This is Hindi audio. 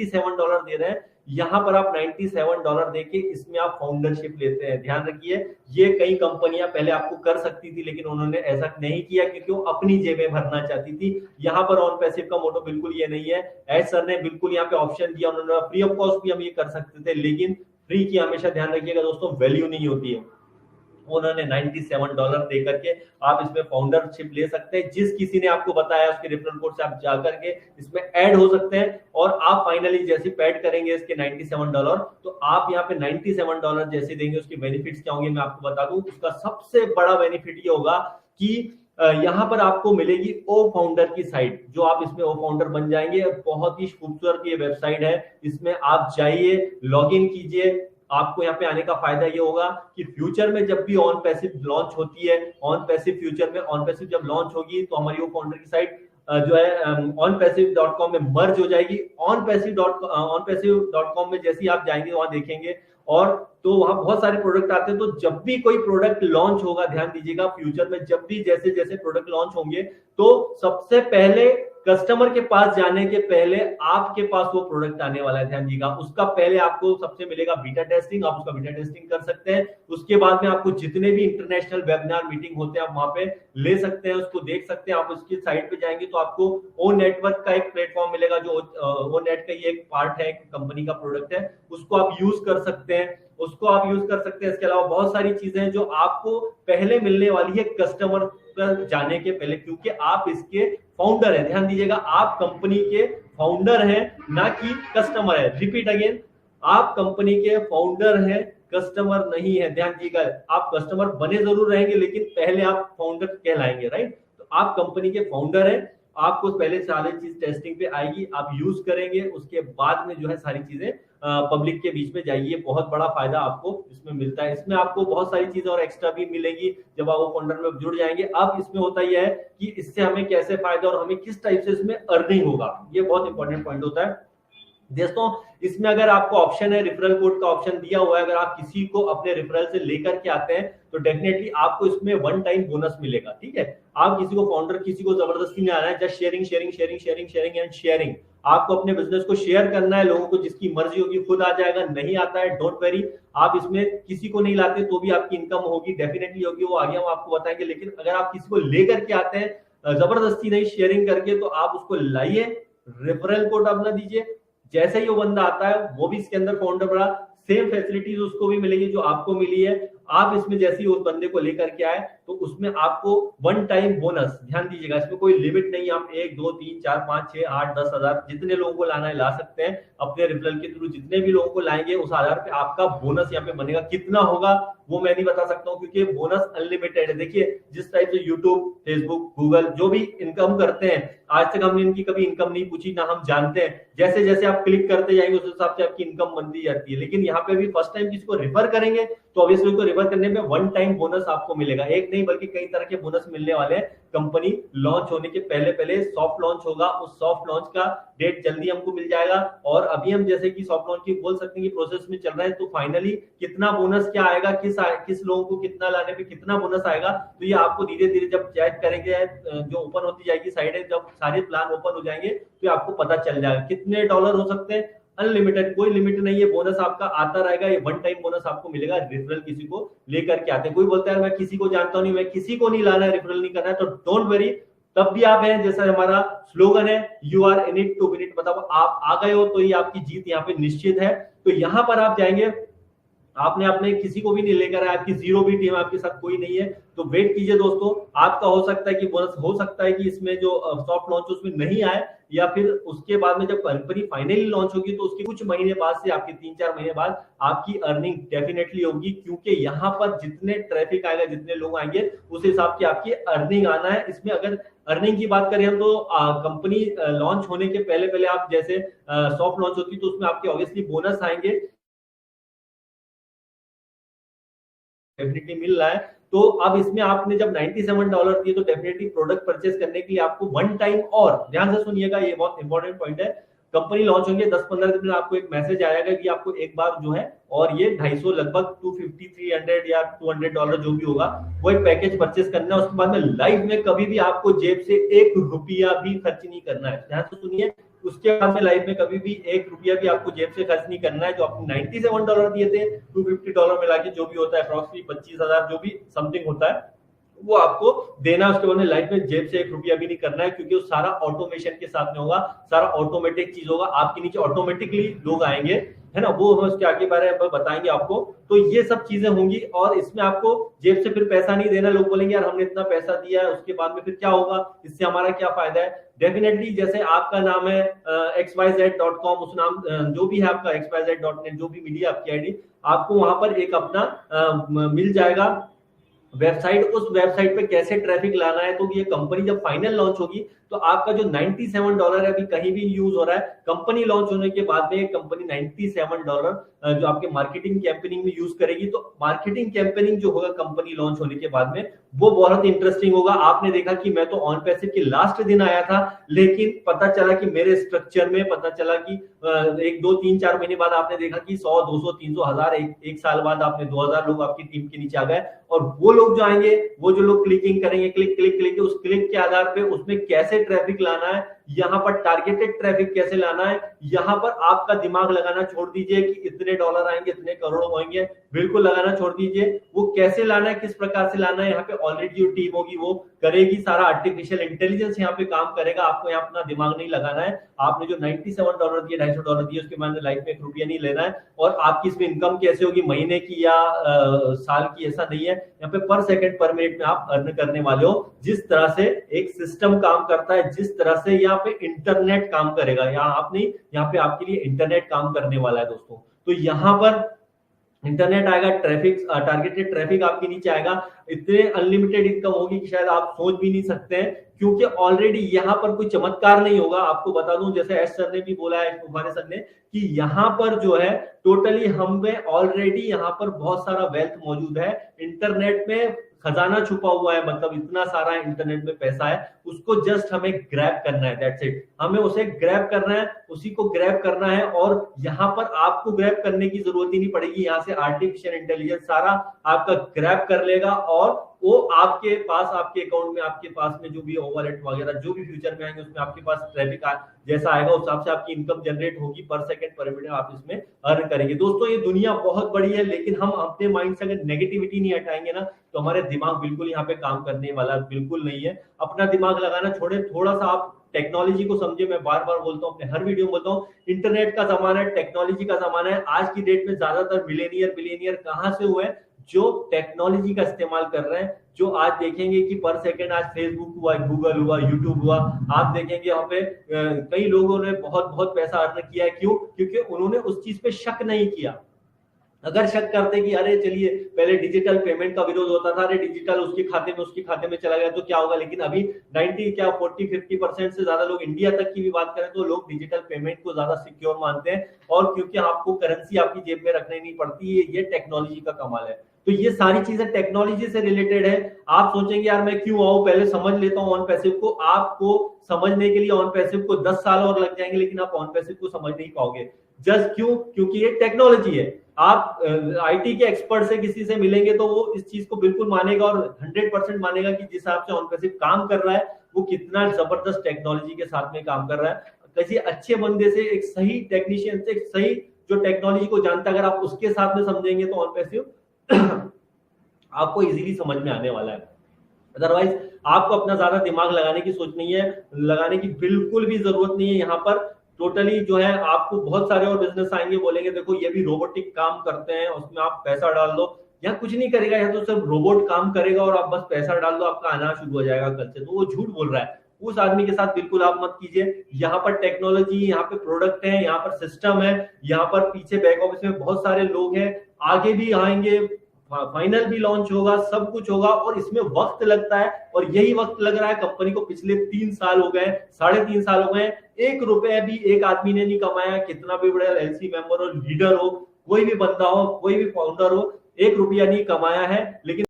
$97 दे रहे हैं, यहाँ पर आप $97 देके इसमें आप फाउंडरशिप लेते हैं। ध्यान रखिए, ये कई कंपनियां पहले आपको कर सकती थी, लेकिन उन्होंने ऐसा नहीं किया क्योंकि वो अपनी जेबें भरना चाहती थी। यहाँ पर ऑन पैसिव का मोटो बिल्कुल ये नहीं है। एज सर ने बिल्कुल यहाँ पे ऑप्शन दिया, उन्होंने फ्री ऑफ कॉस्ट भी हम ये कर सकते थे, लेकिन फ्री की हमेशा ध्यान रखिएगा दोस्तों, वैल्यू नहीं होती है। उन्होंने $97 दे करके आप इसमें फाउंडरशिप ले सकते हैं। जिस किसी ने आपको बताया उसके रेफरल कोड से आप जाकर के इसमें ऐड हो सकते हैं, और आप फाइनली जैसे पैड करेंगे इसके $97, तो आप यहाँ पे $97 जैसे देंगे, उसके बेनिफिट्स क्या होंगे मैं आपको बता दूं। उसका सबसे बड़ा बेनिफिट ये होगा कि यहाँ पर आपको मिलेगी ओ फाउंडर की साइट, जो आप इसमें ओ फाउंडर बन जाएंगे। बहुत ही खूबसूरत ये वेबसाइट है, इसमें आप जाइए, लॉग इन कीजिए। आपको यहाँ पे आने का फायदा ये होगा कि फ्यूचर में जब भी ऑन पैसिव लॉन्च होती है, ऑन पैसिव फ्यूचर में ऑन पैसिव जब लॉन्च होगी, तो हमारी वो फाउंडर की साइट जो है onpassive.com में मर्ज हो जाएगी। onpassive.com में जैसे ही आप जाएंगे वहां देखेंगे, और तो वहां बहुत सारे प्रोडक्ट आते हैं। तो जब भी कोई प्रोडक्ट लॉन्च होगा, ध्यान दीजिएगा, फ्यूचर में जब भी जैसे जैसे प्रोडक्ट लॉन्च होंगे, तो सबसे पहले कस्टमर के पास जाने के पहले आपके पास वो प्रोडक्ट आने वाला है। ध्यान दीजिएगा, उसका पहले आपको सबसे मिलेगा बीटा टेस्टिंग, आप उसका बीटा टेस्टिंग कर सकते हैं। उसके बाद में आपको जितने भी इंटरनेशनल वेबिनार मीटिंग होते हैं आप वहां पे ले सकते हैं, उसको देख सकते हैं। आप उसकी साइट पे जाएंगे तो आपको ओ नेटवर्क का एक प्लेटफॉर्म मिलेगा, जो ओ नेट का ये एक पार्ट है, कंपनी का प्रोडक्ट है, उसको आप यूज कर सकते हैं, उसको आप यूज कर सकते हैं। इसके अलावा बहुत सारी चीजें हैं जो आपको पहले मिलने वाली है कस्टमर पर जाने के पहले, क्योंकि आप इसके फाउंडर हैं। ध्यान दीजिएगा, आप कंपनी के फाउंडर हैं, ना कि कस्टमर है। रिपीट अगेन, आप कंपनी के फाउंडर हैं, कस्टमर नहीं है। ध्यान दीजिएगा, आप कस्टमर बने जरूर रहेंगे, लेकिन पहले आप फाउंडर कहलाएंगे, राइट। तो आप कंपनी के फाउंडर हैं, आपको पहले सारी चीज टेस्टिंग पे आएगी, आप यूज करेंगे, उसके बाद में जो है सारी चीजें पब्लिक के बीच में जाइए। बहुत बड़ा फायदा आपको इसमें मिलता है। इसमें आपको बहुत सारी चीजें और एक्स्ट्रा भी मिलेंगी जब आप वो फाउंडर में जुड़ जाएंगे। अब इसमें होता यह है कि इससे हमें कैसे फायदा और हमें किस टाइप से इसमें अर्निंग होगा, ये बहुत इंपॉर्टेंट पॉइंट होता है दोस्तों। इसमें अगर आपको ऑप्शन है, रेफरल कोड का ऑप्शन दिया हुआ है, अगर आप किसी को अपने रेफरल से लेकर के आते हैं तो डेफिनेटली आपको इसमें वन टाइम बोनस मिलेगा। ठीक है, आप किसी को फाउंडर किसी को जबरदस्ती नहीं आना है, just sharing sharing sharing sharing sharing and sharing. आपको अपने बिजनेस को शेयर करना है, लोगों को जिसकी मर्जी होगी खुद आ जाएगा, नहीं आता है डोंट वेरी, आप इसमें किसी को नहीं लाते तो भी आपकी इनकम होगी, डेफिनेटली होगी, वो आगे हम आपको बताएंगे। लेकिन अगर आप किसी को लेकर के आते हैं जबरदस्ती नहीं, शेयरिंग करके, तो आप उसको लाइए, रेफरल कोड अपना दीजिए, जैसे ही वो बंदा आता है वो भी इसके अंदर फाउंडर बड़ा, सेम फैसिलिटीज उसको भी मिलेगी जो आपको मिली है। आप इसमें जैसे ही उस बंदे को लेकर के आए तो उसमें आपको वन टाइम बोनस, ध्यान दीजिएगा, इसमें कोई लिमिट नहीं, आप 1 2 3 4 5 6 8 10 हजार जितने लोगों को लाना है ला सकते हैं। अपने रेफरल के थ्रू जितने भी लोगों को लाएंगे उस आधार पे आपका बोनस यहाँ पे बनेगा। कितना होगा वो मैं नहीं बता सकता हूँ, क्योंकि बोनस अनलिमिटेड है। देखिए, जिस टाइप से यूट्यूब, फेसबुक, गूगल जो भी इनकम करते हैं, आज तक हमने इनकी कभी इनकम नहीं पूछी, ना हम जानते हैं। जैसे जैसे आप क्लिक करते जाएंगे उस हिसाब से आपकी इनकम बनती जाती है। लेकिन यहाँ पे भी फर्स्ट टाइम किसी को रेफर करेंगे तो ऑब्वियसली उसको रेफर करने में वन टाइम बोनस आपको मिलेगा। एक नहीं बल्कि कई तरह के बोनस मिलने वाले हैं। कंपनी लॉन्च होने के पहले पहले सॉफ्ट लॉन्च होगा, उस सॉफ्ट लॉन्च का डेट जल्दी हमको मिल जाएगा। और अभी हम जैसे कि सॉफ्ट लॉन्च की बोल सकते हैं कि प्रोसेस में चल रहा है, तो फाइनली कितना बोनस क्या आएगा, किस लोगों को कितना लाने पे कितना बोनस आएगा, तो ये आपको धीरे धीरे जब चेक करेंगे, जो ओपन होती जाएगी साइड, जब सारे प्लान ओपन हो जाएंगे तो आपको पता चल जाएगा कितने डॉलर हो सकते हैं। अनलिमिटेड, कोई लिमिट नहीं है, बोनस आपका आता रहेगा। ये वन टाइम बोनस आपको मिलेगा रेफरल किसी को लेकर के आते हैं। कोई बोलता है मैं किसी को जानता नहीं, मैं किसी को नहीं लाना है, रेफरल नहीं करना है, तो डोंट वरी, तब भी आप हैं। जैसा हमारा स्लोगन है, you are in it to win it, मतलब आप आ गए हो तो ये आपकी जीत यहाँ पे निश्चित है। तो यहाँ पर आप जाएंगे, आपने अपने किसी को भी नहीं लेकर आया, आपकी जीरो भी टीम, आपके साथ कोई नहीं है, तो वेट कीजिए दोस्तों। आपका हो सकता है कि बोनस, हो सकता है कि इसमें जो सॉफ्ट लॉन्च उसमें नहीं आए, या फिर उसके बाद में जब कंपनी फाइनली लॉन्च होगी तो उसके कुछ महीने बाद से, आपके 3-4 महीने बाद आपकी अर्निंग डेफिनेटली होगी। क्योंकि यहाँ पर जितने ट्रैफिक आएगा, जितने लोग आएंगे, उस हिसाब से आपकी अर्निंग आना है। इसमें अगर अर्निंग की बात करें हम, तो कंपनी लॉन्च होने के पहले पहले आप जैसे सॉफ्ट लॉन्च होती है तो उसमें आपके ऑब्वियसली बोनस आएंगे, डेफिनेटली मिल रहा है। तो अब इसमें आपने जब $97 दिए तो डेफिनेटली प्रोडक्ट परचेस करने के लिए आपको वन टाइम, और ध्यान से सुनिएगा, ये बहुत इंपॉर्टेंट पॉइंट है, कंपनी लॉन्च होंगे 10-15 दिन में आपको एक मैसेज आएगा कि आपको एक बार जो है, और ये 250 लगभग 250 300 या $200 जो भी होगा, वो एक पैकेज परचेस करना है। उसके बाद में लाइफ में कभी भी आपको जेब से 1 रुपया भी खर्च नहीं करना है। ध्यान से सुनिए, उसके बाद में लाइफ में कभी भी ₹1 भी आपको जेब से खर्च नहीं करना है। जो आपने $97 दिए थे, $250 मिला के जो भी होता है अप्रोक्सिमेटली 25,000 जो भी समथिंग होता है, वो आपको देना है। उसके बाद में लाइफ में जेब से ₹1 भी नहीं करना है, क्योंकि वो सारा ऑटोमेशन के साथ में होगा, सारा ऑटोमेटिक चीज होगा, आपके नीचे ऑटोमेटिकली लोग आएंगे, है ना, वो हम उसके आगे बारे में बताएंगे आपको। तो ये सब चीजें होंगी और इसमें आपको जेब से फिर पैसा नहीं देना। लोग बोलेंगे यार हमने इतना पैसा दिया है, उसके बाद में फिर क्या होगा, इससे हमारा क्या फायदा है। डेफिनेटली जैसे आपका नाम है xyz.com, उस नाम जो भी है आपका xyz.net, जो भी मिली आपकी आईडी, आपको वहां पर एक अपना मिल जाएगा वेबसाइट। उस वेबसाइट पे कैसे ट्रैफिक लाना है, तो ये कंपनी जब फाइनल लॉन्च होगी तो आपका जो $97 है अभी कहीं भी यूज हो रहा है, कंपनी लॉन्च होने के बाद में कंपनी $97 जो आपके मार्केटिंग कैंपेनिंग में यूज करेगी। तो मार्केटिंग कैंपेनिंग जो होगा कंपनी लॉन्च होने के बाद में, वो बहुत इंटरेस्टिंग होगा। आपने देखा कि मैं तो ऑन पैसिव के लास्ट दिन आया था, लेकिन पता चला कि मेरे स्ट्रक्चर में पता चला कि 1 2 3 4 महीने बाद आपने देखा कि 100 200 300 1000, एक साल बाद आपने 2000 लोग आपकी टीम के नीचे आ गए। और वो लोग जो आएंगे, वो जो लोग क्लिकिंग करेंगे, क्लिक क्लिक क्लिक, उस क्लिक के आधार पे उसमें कैसे ट्रैफिक लाना है, यहाँ पर टारगेटेड ट्रैफिक कैसे लाना है, यहाँ पर आपका दिमाग लगाना छोड़ दीजिए कि इतने डॉलर आएंगे, इतने करोड़ होंगे, बिल्कुल लगाना छोड़ दीजिए। वो कैसे लाना है, किस प्रकार से लाना है, यहाँ पे ऑलरेडी जो टीम होगी वो करेगी, सारा आर्टिफिशियल इंटेलिजेंस यहाँ पे काम करेगा। आपको यहाँ अपना दिमाग नहीं लगाना है। आपने जो $97 दिए, $250 दिए, उसके बाद लाइफ में ₹1 नहीं लेना है। और आपकी इसमें इनकम कैसे होगी, महीने की या साल की, ऐसा नहीं है। यहाँ पे पर सेकंड पर मिनट में आप अर्न करने वाले हो। जिस तरह से एक सिस्टम काम करता है, जिस तरह से यहाँ पे इंटरनेट काम करेगा, यहाँ आप नहीं, यहाँ पे आपके लिए इंटरनेट काम करने वाला है दोस्तों। तो यहाँ पर इंटरनेट आएगा, ट्रैफिक, टारगेटेड ट्रैफिक आपके नीचे आएगा, इतने अनलिमिटेड इनकम होगी कि शायद आप सोच भी नहीं सकते हैं। क्योंकि ऑलरेडी यहाँ पर कोई चमत्कार नहीं होगा। आपको बता दूं, जैसे एस सर ने भी बोला है, हमारे सर ने, कि यहाँ पर जो है टोटली हमें ऑलरेडी यहाँ पर बहुत सारा वेल्थ मौजूद है। इंटरनेट में खजाना छुपा हुआ है, मतलब इतना सारा इंटरनेट में पैसा है, उसको जस्ट हमें ग्रैब करना है, दैट्स इट। हमें उसे ग्रैब करना है, उसी को ग्रैब करना है। और यहाँ पर आपको ग्रैब करने की जरूरत ही नहीं पड़ेगी, यहाँ से आर्टिफिशियल इंटेलिजेंस सारा आपका ग्रैब कर लेगा और वो आपके पास, आपके अकाउंट में, आपके पास में जो भी वॉलेट वगैरह जो भी फ्यूचर में आएंगे, उसमें आपके पास ट्रैफिक जैसा आएगा, उस हिसाब से आपकी इनकम जनरेट होगी, पर सेकंड पर मिनट आप इसमें अर्न करेंगे। दोस्तों ये दुनिया बहुत बड़ी है, लेकिन हम अपने माइंड से अगर नेगेटिविटी नहीं हटाएंगे ना, तो हमारे दिमाग बिल्कुल यहाँ पे काम करने वाला बिल्कुल नहीं है। अपना दिमाग लगाना छोड़े, थोड़ा सा आप टेक्नोलॉजी को समझे। मैं बार बार बोलता हूँ, अपने हर वीडियो में बोलता हूँ, इंटरनेट का जमाना है, टेक्नोलॉजी का जमाना है। आज की डेट में ज्यादातर बिलियनियर कहाँ से हुए, जो टेक्नोलॉजी का इस्तेमाल कर रहे हैं। जो आज देखेंगे कि पर सेकंड आज फेसबुक हुआ, गूगल हुआ, यूट्यूब हुआ, आप देखेंगे यहाँ पे कई लोगों ने बहुत बहुत पैसा अर्न किया है। क्यों? क्योंकि उन्होंने उस चीज पे शक नहीं किया। अगर शक करते कि अरे चलिए, पहले डिजिटल पेमेंट का विरोध होता था, अरे डिजिटल उसके खाते में चला गया तो क्या होगा, लेकिन अभी 40-50% से ज्यादा लोग, इंडिया तक की भी बात करें तो लोग डिजिटल पेमेंट को ज्यादा सिक्योर मानते हैं। और क्योंकि आपको करेंसी आपकी जेब में रखनी नहीं पड़ती है, ये टेक्नोलॉजी का कमाल है। तो ये सारी चीजें टेक्नोलॉजी से रिलेटेड है। आप सोचेंगे यार मैं क्यों आऊं, पहले समझ लेता हूं ऑन पैसिव को। आपको समझने के लिए ऑन पैसिव को 10 साल और लग जाएंगे, लेकिन आप ऑन पैसिव को समझ नहीं पाओगे। जस्ट क्यों? क्योंकि ये टेक्नोलॉजी है। आप आईटी के एक्सपर्ट से किसी से मिलेंगे तो वो इस चीज को बिल्कुल मानेगा और 100% मानेगा कि जिस हिसाब से ऑन पैसिव काम कर रहा है, वो कितना जबरदस्त टेक्नोलॉजी के साथ में काम कर रहा है। किसी अच्छे बंदे से, एक सही टेक्नीशियन से, एक सही जो टेक्नोलॉजी को जानता है, अगर आप उसके साथ में समझेंगे तो ऑन पैसिव आपको इजीली समझ में आने वाला है। अदरवाइज आपको अपना ज्यादा दिमाग लगाने की सोच नहीं है, लगाने की बिल्कुल भी जरूरत नहीं है। यहाँ पर टोटली जो है आपको बहुत सारे और बिजनेस आएंगे, बोलेंगे देखो ये भी रोबोटिक काम करते हैं, उसमें आप पैसा डाल दो। यहाँ कुछ नहीं करेगा, यहाँ तो सिर्फ रोबोट काम करेगा और आप बस पैसा डाल दो, आपका आना शुरू हो जाएगा कल से। तो वो झूठ बोल रहा है, उस आदमी के साथ बिल्कुल आप मत कीजिए। यहाँ पर टेक्नोलॉजी, यहाँ पे प्रोडक्ट है, यहाँ पर सिस्टम है, यहाँ पर पीछे बैक ऑफिस में बहुत सारे लोग हैं, आगे भी आएंगे, फाइनल भी लॉन्च होगा, सब कुछ होगा। और इसमें वक्त लगता है, और यही वक्त लग रहा है कंपनी को। पिछले 3 साल हो गए, 3.5 साल हो गए, ₹1 भी एक आदमी ने नहीं कमाया। कितना भी बड़ा एलसी मेंबर हो, लीडर हो, कोई भी बंदा हो, कोई भी फाउंडर हो, ₹1 नहीं कमाया है। लेकिन